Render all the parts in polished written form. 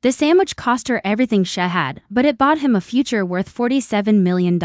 The sandwich cost her everything she had, but it bought him a future worth $47 million.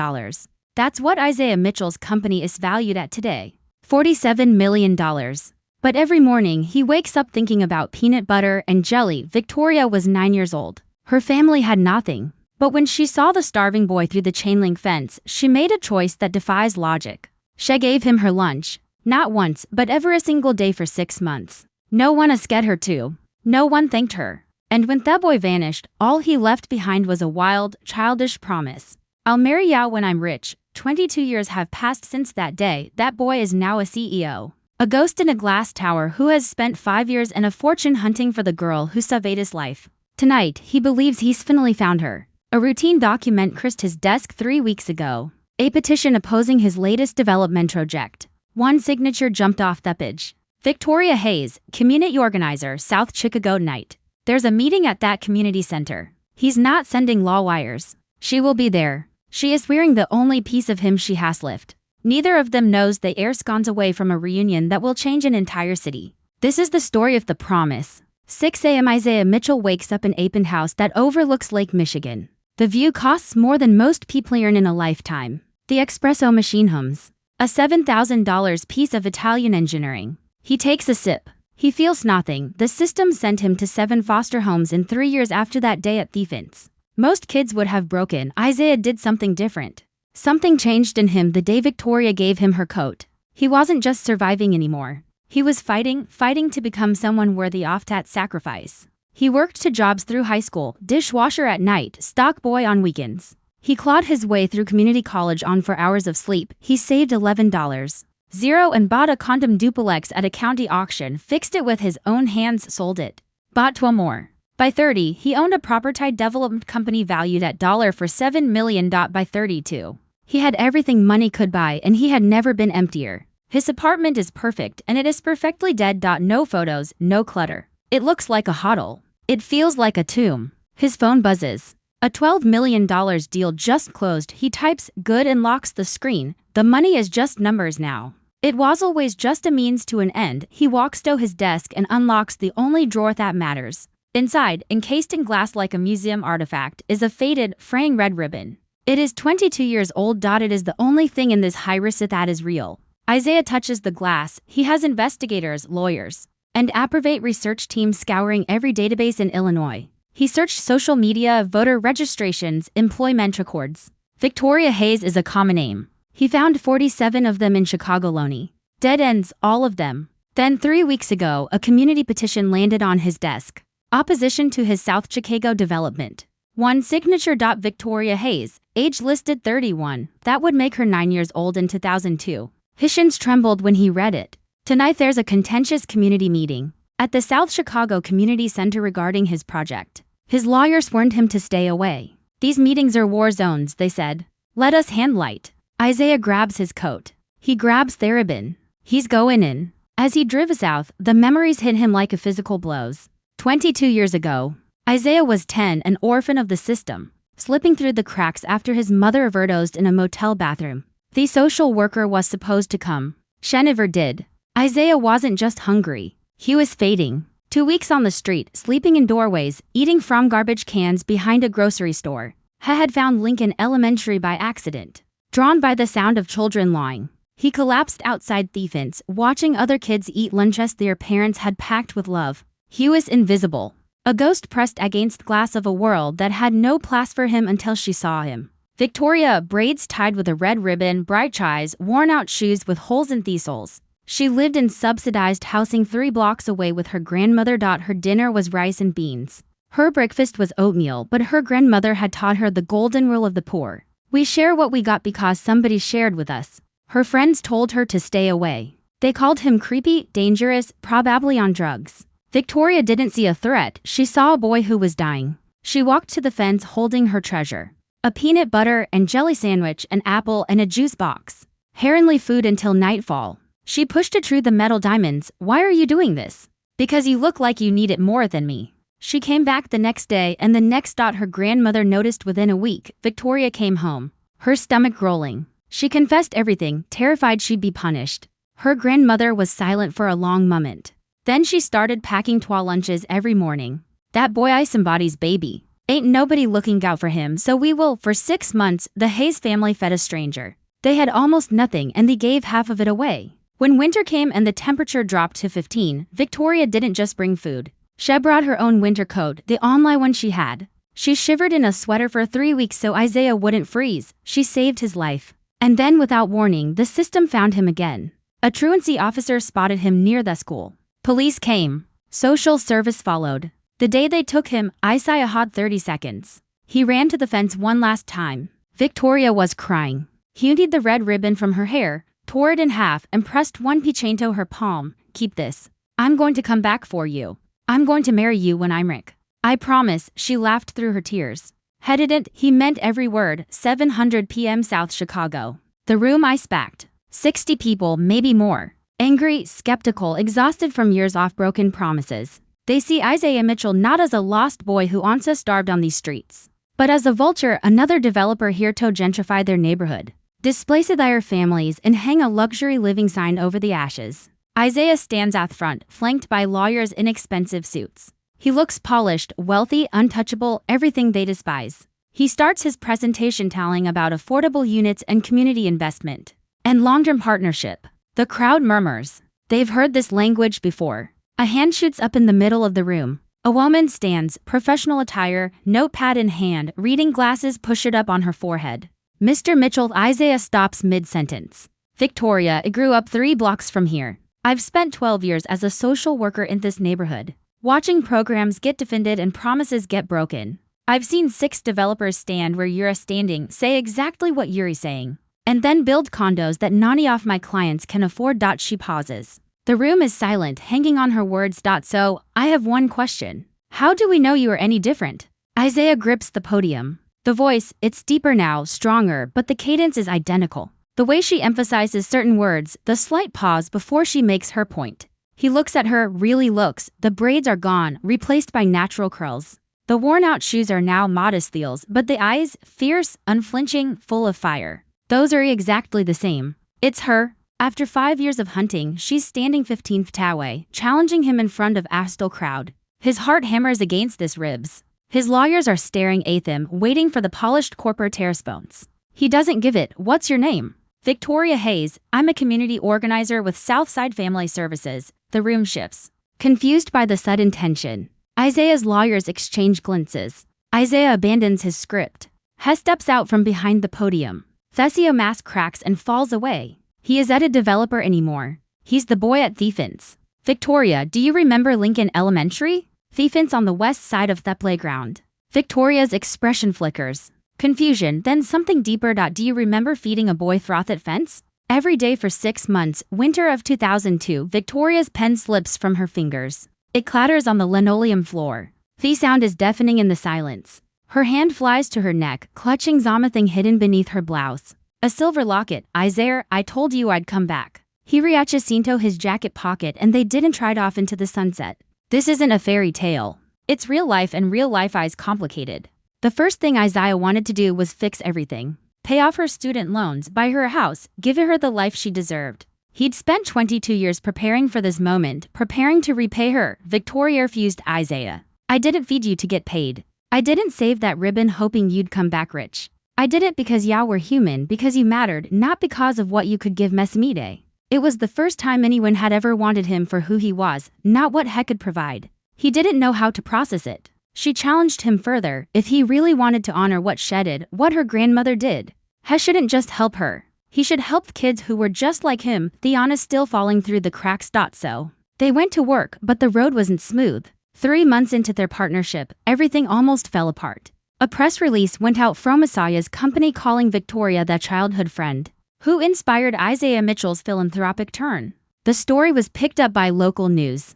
That's what Isaiah Mitchell's company is valued at today. $47 million. But every morning he wakes up thinking about peanut butter and jelly. Victoria was 9 years old. Her family had nothing. But when she saw the starving boy through the chain link fence, she made a choice that defies logic. She gave him her lunch. Not once, but every single day for 6 months. No one asked her to. No one thanked her. And when that boy vanished, all he left behind was a wild, childish promise. I'll marry you when I'm rich. 22 years have passed since that day. That boy is now a CEO. A ghost in a glass tower who has spent 5 years and a fortune hunting for the girl who saved his life. Tonight, he believes he's finally found her. A routine document crossed his desk 3 weeks ago. A petition opposing his latest development project. One signature jumped off the page. Victoria Hayes, community organizer, South Chicago Night. There's a meeting at that community center. He's not sending law wires. She will be there. She is wearing the only piece of him she has left. Neither of them knows they are scones away from a reunion that will change an entire city. This is the story of the promise. 6 a.m. Isaiah Mitchell wakes up in a penthouse that overlooks Lake Michigan. The view costs more than most people earn in a lifetime. The espresso machine hums. A $7,000 piece of Italian engineering. He takes a sip. He feels nothing. The system sent him to 7 foster homes in 3 years after that day at the fence. Most kids would have broken. Isaiah did something different. Something changed in him the day Victoria gave him her coat. He wasn't just surviving anymore. He was fighting to become someone worthy of that sacrifice. He worked 2 jobs through high school, dishwasher at night, stock boy on weekends. He clawed his way through community college on 4 hours of sleep. He saved $11.00 and bought a condom duplex at a county auction, fixed it with his own hands, sold it. Bought 12 more. By 30, he owned a property development company valued at for $7 million. By 32, he had everything money could buy and he had never been emptier. His apartment is perfect and it is perfectly dead. No photos, no clutter. It looks like a hovel. It feels like a tomb. His phone buzzes. A $12 million deal just closed. He types good and locks the screen. The money is just numbers now. It was always just a means to an end. He walks to his desk and unlocks the only drawer that matters. Inside, encased in glass like a museum artifact, is a faded, fraying red ribbon. It is 22 years old. It is the only thing in this high-risk that is real. Isaiah touches the glass. He has investigators, lawyers, and approbate research teams scouring every database in Illinois. He searched social media, voter registrations, employment records. Victoria Hayes is a common name. He found 47 of them in Chicago Loney. Dead ends, all of them. Then 3 weeks ago, a community petition landed on his desk. Opposition to his South Chicago development. One signature. Victoria Hayes, age listed 31. That would make her 9 years old in 2002. His shins trembled when he read it. Tonight there's a contentious community meeting at the South Chicago Community Center regarding his project. His lawyers warned him to stay away. These meetings are war zones, they said. Let us handle it. Isaiah grabs his coat. He grabs the ribbon. He's going in. As he drives south, the memories hit him like a physical blows. 22 years ago, Isaiah was 10, an orphan of the system, slipping through the cracks after his mother overdosed in a motel bathroom. The social worker was supposed to come. She never did. Isaiah wasn't just hungry. He was fading. 2 weeks on the street, sleeping in doorways, eating from garbage cans behind a grocery store. He had found Lincoln Elementary by accident. Drawn by the sound of children lying, he collapsed outside the fence, watching other kids eat lunches their parents had packed with love. He was invisible. A ghost pressed against glass of a world that had no place for him until she saw him. Victoria, braids tied with a red ribbon, bright eyes, worn-out shoes with holes in the soles. She lived in subsidized housing 3 blocks away with her grandmother. Her dinner was rice and beans. Her breakfast was oatmeal, but her grandmother had taught her the golden rule of the poor. We share what we got because somebody shared with us. Her friends told her to stay away. They called him creepy, dangerous, probably on drugs. Victoria didn't see a threat. She saw a boy who was dying. She walked to the fence holding her treasure. A peanut butter and jelly sandwich, an apple, and a juice box. Heavenly food until nightfall. She pushed it through the metal diamonds. Why are you doing this? Because you look like you need it more than me. She came back the next day and the next. Her grandmother noticed within a week. Victoria came home, her stomach rolling. She confessed everything, terrified she'd be punished. Her grandmother was silent for a long moment. Then she started packing 12 lunches every morning. That boy I somebody's baby. Ain't nobody looking out for him, so we will. For 6 months, the Hayes family fed a stranger. They had almost nothing and they gave half of it away. When winter came and the temperature dropped to 15, Victoria didn't just bring food. She brought her own winter coat, the only one she had. She shivered in a sweater for 3 weeks so Isaiah wouldn't freeze. She saved his life. And then without warning, the system found him again. A truancy officer spotted him near the school. Police came. Social service followed. The day they took him, Isaiah had 30 seconds. He ran to the fence one last time. Victoria was crying. He undid the red ribbon from her hair, tore it in half, and pressed one peach into her palm. Keep this. I'm going to come back for you. I'm going to marry you when I'm rich. I promise, she laughed through her tears. Headed it, he meant every word. 700 p.m. South Chicago. The room ice-packed. 60 people, maybe more. Angry, skeptical, exhausted from years of broken promises. They see Isaiah Mitchell not as a lost boy who once starved on these streets, but as a vulture, another developer here to gentrify their neighborhood, displace their families, and hang a luxury living sign over the ashes. Isaiah stands out front, flanked by lawyers in expensive suits. He looks polished, wealthy, untouchable, everything they despise. He starts his presentation telling about affordable units and community investment and long-term partnership. The crowd murmurs. They've heard this language before. A hand shoots up in the middle of the room. A woman stands, professional attire, notepad in hand, reading glasses pushed up on her forehead. Mr. Mitchell. Isaiah stops mid-sentence. Victoria, I grew up 3 blocks from here. I've spent 12 years as a social worker in this neighborhood, watching programs get defended and promises get broken. I've seen 6 developers stand where you're standing, say exactly what you're saying, and then build condos that none of my clients can afford. She pauses. The room is silent, hanging on her words. So, I have one question. How do we know you are any different? Isaiah grips the podium. The voice, it's deeper now, stronger, but the cadence is identical. The way she emphasizes certain words, the slight pause before she makes her point. He looks at her, really looks. The braids are gone, replaced by natural curls. The worn-out shoes are now modest heels, but the eyes, fierce, unflinching, full of fire. Those are exactly the same. It's her. After 5 years of hunting, she's standing 15th away, challenging him in front of a still crowd. His heart hammers against his ribs. His lawyers are staring at him, waiting for the polished corporate response. He doesn't give it. What's your name? Victoria Hayes. I'm a community organizer with Southside Family Services. The room shifts. Confused by the sudden tension, Isaiah's lawyers exchange glances. Isaiah abandons his script. He steps out from behind the podium. Theseo mask cracks and falls away. He isn't a developer anymore. He's the boy at Thiefens. Victoria, do you remember Lincoln Elementary? Thiefens on the west side of the playground. Victoria's expression flickers. Confusion, then something deeper. Do you remember feeding a boy frothed fence? Every day for 6 months, winter of 2002, Victoria's pen slips from her fingers. It clatters on the linoleum floor. The sound is deafening in the silence. Her hand flies to her neck, clutching something hidden beneath her blouse. A silver locket. Isaiah, I told you I'd come back. He reaches into his jacket pocket and they didn't tride off into the sunset. This isn't a fairy tale. It's real life, and real life is complicated. The first thing Isaiah wanted to do was fix everything. Pay off her student loans, buy her a house, give her the life she deserved. He'd spent 22 years preparing for this moment, preparing to repay her. Victoria refused. Isaiah, I didn't feed you to get paid. I didn't save that ribbon hoping you'd come back rich. I did it because y'all were human, because you mattered, not because of what you could give Mesmide. It was the first time anyone had ever wanted him for who he was, not what he could provide. He didn't know how to process it. She challenged him further. If he really wanted to honor what she did, what her grandmother did, he shouldn't just help her. He should help kids who were just like him. Theon still falling through the cracks. So, they went to work, but the road wasn't smooth. 3 months into their partnership, everything almost fell apart. A press release went out from Isaiah's company calling Victoria the childhood friend who inspired Isaiah Mitchell's philanthropic turn. The story was picked up by local news.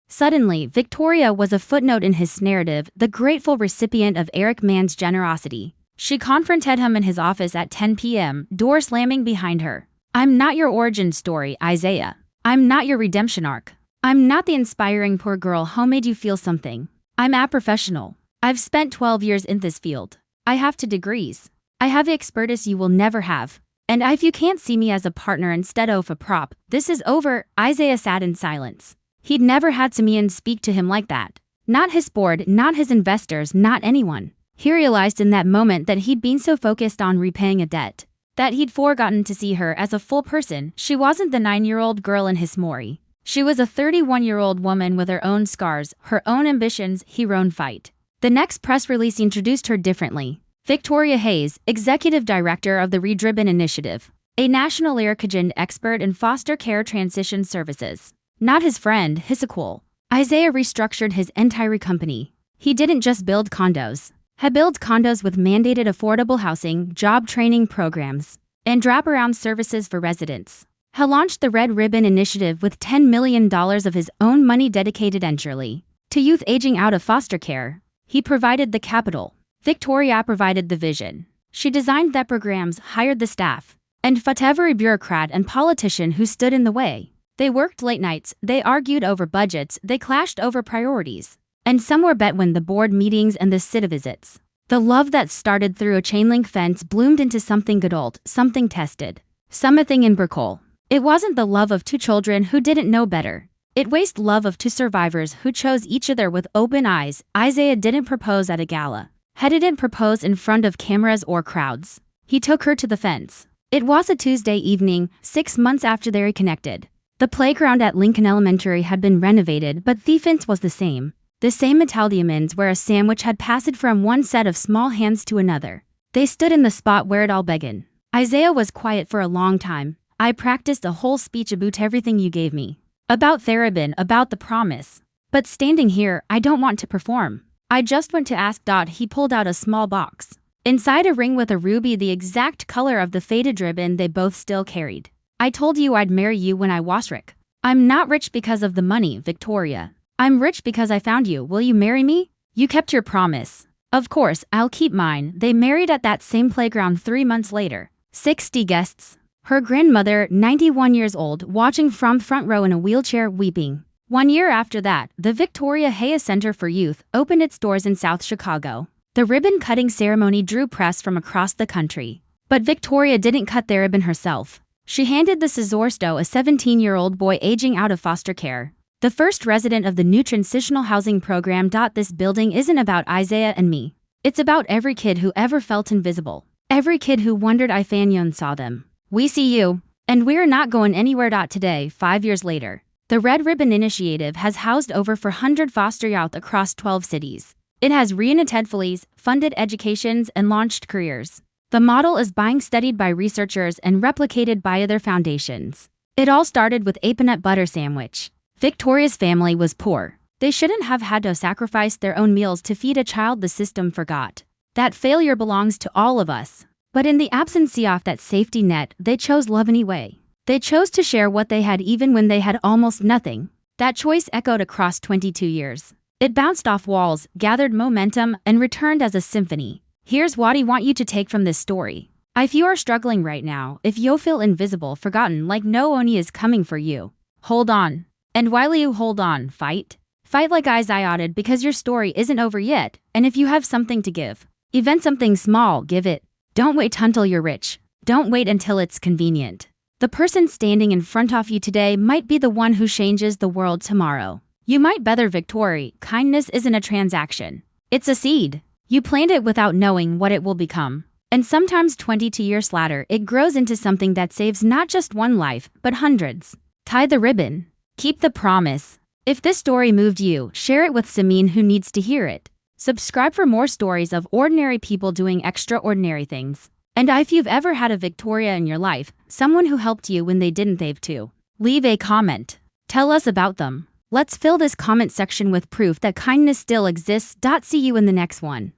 Suddenly, Victoria was a footnote in his narrative, the grateful recipient of Eric Mann's generosity. She confronted him in his office at 10 p.m., door slamming behind her. I'm not your origin story, Isaiah. I'm not your redemption arc. I'm not the inspiring poor girl who made you feel something. I'm a professional. I've spent 12 years in this field. I have 2 degrees. I have the expertise you will never have. And if you can't see me as a partner instead of a prop, this is over. Isaiah sat in silence. He'd never had Simeon speak to him like that. Not his board, not his investors, not anyone. He realized in that moment that he'd been so focused on repaying a debt that he'd forgotten to see her as a full person. She wasn't the 9-year-old girl in his Mori. She was a 31-year-old woman with her own scars, her own ambitions, her own fight. The next press release introduced her differently. Victoria Hayes, Executive Director of the Red Ribbon Initiative, a national Irkutsk expert in foster care transition services. Not his friend, Hisakul. Isaiah restructured his entire company. He didn't just build condos. He built condos with mandated affordable housing, job training programs, and wraparound services for residents. He launched the Red Ribbon Initiative with $10 million of his own money dedicated entirely to youth aging out of foster care. He provided the capital. Victoria provided the vision. She designed the programs, hired the staff, and fought every bureaucrat and politician who stood in the way. They worked late nights, they argued over budgets, they clashed over priorities. And some were between the board meetings and the city visits. The love that started through a chain link fence bloomed into something good old, something tested. Something in Burkol. It wasn't the love of two children who didn't know better. It was love of two survivors who chose each other with open eyes. Isaiah didn't propose at a gala. He didn't propose in front of cameras or crowds. He took her to the fence. It was a Tuesday evening, 6 months after they reconnected. The playground at Lincoln Elementary had been renovated, but the fence was the same. The same metal diamonds where a sandwich had passed from one set of small hands to another. They stood in the spot where it all began. Isaiah was quiet for a long time. I practiced a whole speech about everything you gave me. About Therabin, about the promise. But standing here, I don't want to perform. I just want to ask. He pulled out a small box. Inside a ring with a ruby the exact color of the faded ribbon they both still carried. I told you I'd marry you when I was rich. I'm not rich because of the money, Victoria. I'm rich because I found you. Will you marry me? You kept your promise. Of course, I'll keep mine. They married at that same playground 3 months later. 60 guests. Her grandmother, 91 years old, watching from front row in a wheelchair, weeping. 1 year after that, the Victoria Hayes Center for Youth opened its doors in South Chicago. The ribbon-cutting ceremony drew press from across the country. But Victoria didn't cut the ribbon herself. She handed the Szorsto, a 17-year-old boy aging out of foster care, the first resident of the new transitional housing program. This building isn't about Isaiah and me. It's about every kid who ever felt invisible. Every kid who wondered if anyone saw them. We see you. And we're not going anywhere. Today, 5 years later, the Red Ribbon Initiative has housed over 400 foster youth across 12 cities. It has reunited families, funded educations, and launched careers. The model is being studied by researchers and replicated by other foundations. It all started with a peanut butter sandwich. Victoria's family was poor. They shouldn't have had to sacrifice their own meals to feed a child. The system forgot that failure belongs to all of us. But in the absence of that safety net, they chose love anyway. They chose to share what they had even when they had almost nothing. That choice echoed across 22 years. It bounced off walls, gathered momentum, and returned as a symphony. Here's what I want you to take from this story. If you are struggling right now, if you feel invisible, forgotten, like no one is coming for you, hold on. And while you hold on, fight. Fight like Isaiah did, because your story isn't over yet. And if you have something to give, even something small, give it. Don't wait until you're rich. Don't wait until it's convenient. The person standing in front of you today might be the one who changes the world tomorrow. You might better Victoria. Kindness isn't a transaction. It's a seed. You plant it without knowing what it will become. And sometimes 22 years later, it grows into something that saves not just one life, but hundreds. Tie the ribbon. Keep the promise. If this story moved you, share it with Samin who needs to hear it. Subscribe for more stories of ordinary people doing extraordinary things. And if you've ever had a Victoria in your life, someone who helped you when they didn't have to, leave a comment. Tell us about them. Let's fill this comment section with proof that kindness still exists. See you in the next one.